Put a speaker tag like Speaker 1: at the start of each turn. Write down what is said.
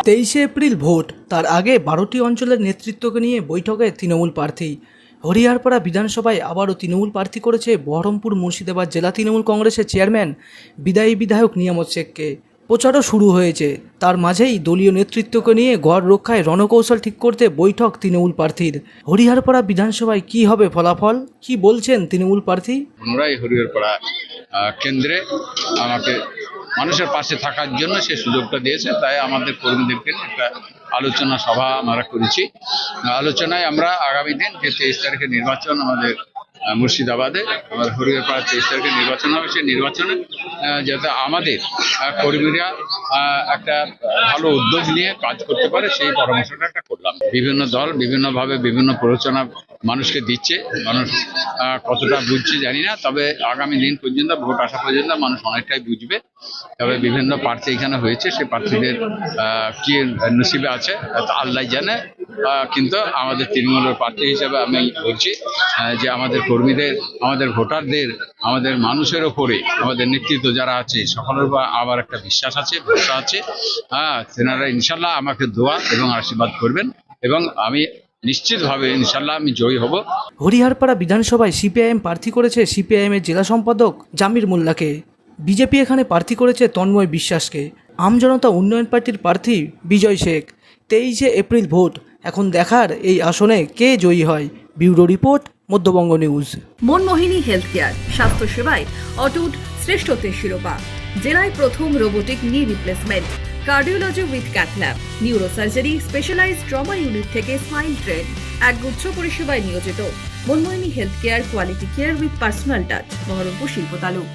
Speaker 1: 23শে April vote, তার আগে 12টি অঞ্চলের নেতৃত্বকে নিয়ে বৈঠকে তৃণমূল প্রার্থী। হরিহরপাড়া বিধানসভায় আবারও তৃণমূল প্রার্থী করেছে বহরমপুর মুর্শিদাবাদ জেলা তৃণমূল কংগ্রেসের চেয়ারম্যান বিদায়ী বিধায়ক নিয়ামত শেখকে। প্রচারও শুরু হয়েছে, তার মাঝেই দলীয় নেতৃত্বকে নিয়ে গড় রক্ষায় রণকৌশল ঠিক করতে বৈঠক তৃণমূল প্রার্থীর। হরিহরপাড়া বিধানসভায় কি হবে ফলাফল, কি বলছেন তৃণমূল প্রার্থী?
Speaker 2: পুনরায় হরিহরপাড়া কেন্দ্রে আমাকে মানুষের পাশে থাকার জন্য সে সুযোগটা দিয়েছে, তাই আমাদের কর্মীদেরকে একটা আলোচনা সভা আমরা করেছি। আলোচনায় আমরা আগামী দিন যে 23 তারিখে নির্বাচন আমাদের মুর্শিদাবাদে, আমাদের হরিহরপাড়া 23 তারিখে নির্বাচন হবে, সেই নির্বাচনে যাতে আমাদের কর্মীরা একটা ভালো উদ্যোগ নিয়ে কাজ করতে পারে সেই পরামর্শটা একটা করলাম। বিভিন্ন দল বিভিন্নভাবে বিভিন্ন প্ররোচনা মানুষকে দিচ্ছে, মানুষ কতটা বুঝছে জানি না, তবে আগামী দিন পর্যন্ত ভোট আসা পর্যন্ত মানুষ অনেকটাই বুঝবে। তবে বিভিন্ন প্রার্থী এখানে হয়েছে, সেই প্রার্থীদের কি নসিবে আছে আল্লাহ জানে, কিন্তু আমাদের তৃণমূলের প্রার্থী হিসেবে আমি বলছি যে আমাদের কর্মীদের, আমাদের ভোটারদের, আমাদের মানুষের ওপরে আমাদের নেতৃত্ব যারা আছে সকলের উপর আবার একটা বিশ্বাস আছে, ভরসা আছে। তেনারা ইনশাল্লাহ আমাকে দোয়া এবং আশীর্বাদ করবেন এবং আমি নিশ্চিতভাবে ইনশাল্লাহ আমি জয়ী হব।
Speaker 1: হরিহরপাড়া বিধানসভায় সিপিআইএম প্রার্থী করেছে সিপিআইএমের জেলা সম্পাদক জামির মোল্লাকে। বিজেপি এখানে প্রার্থী করেছে তন্ময় বিশ্বাসকে। আমজনতা উন্নয়ন পার্টির প্রার্থী বিজয় শেখ। 23শে এপ্রিল ভোট, এখন দেখার এই আসনে কে জয়ী হয়। Bureau report, Madhyabanga news.
Speaker 3: Manmohini health care, স্বাস্থ্য সেবায় অটুট শ্রেষ্ঠত্বের শিরোপা। জেলায় প্রথম robotic knee replacement, cardiology with cath lab, neurosurgery, specialised trauma unit থেকে স্মাইল ট্রেন, একগুচ্ছ পরিষেবায় নিয়োজিত। Manmohini health care, quality care with personal touch, Baharampur শিল্প তালুক।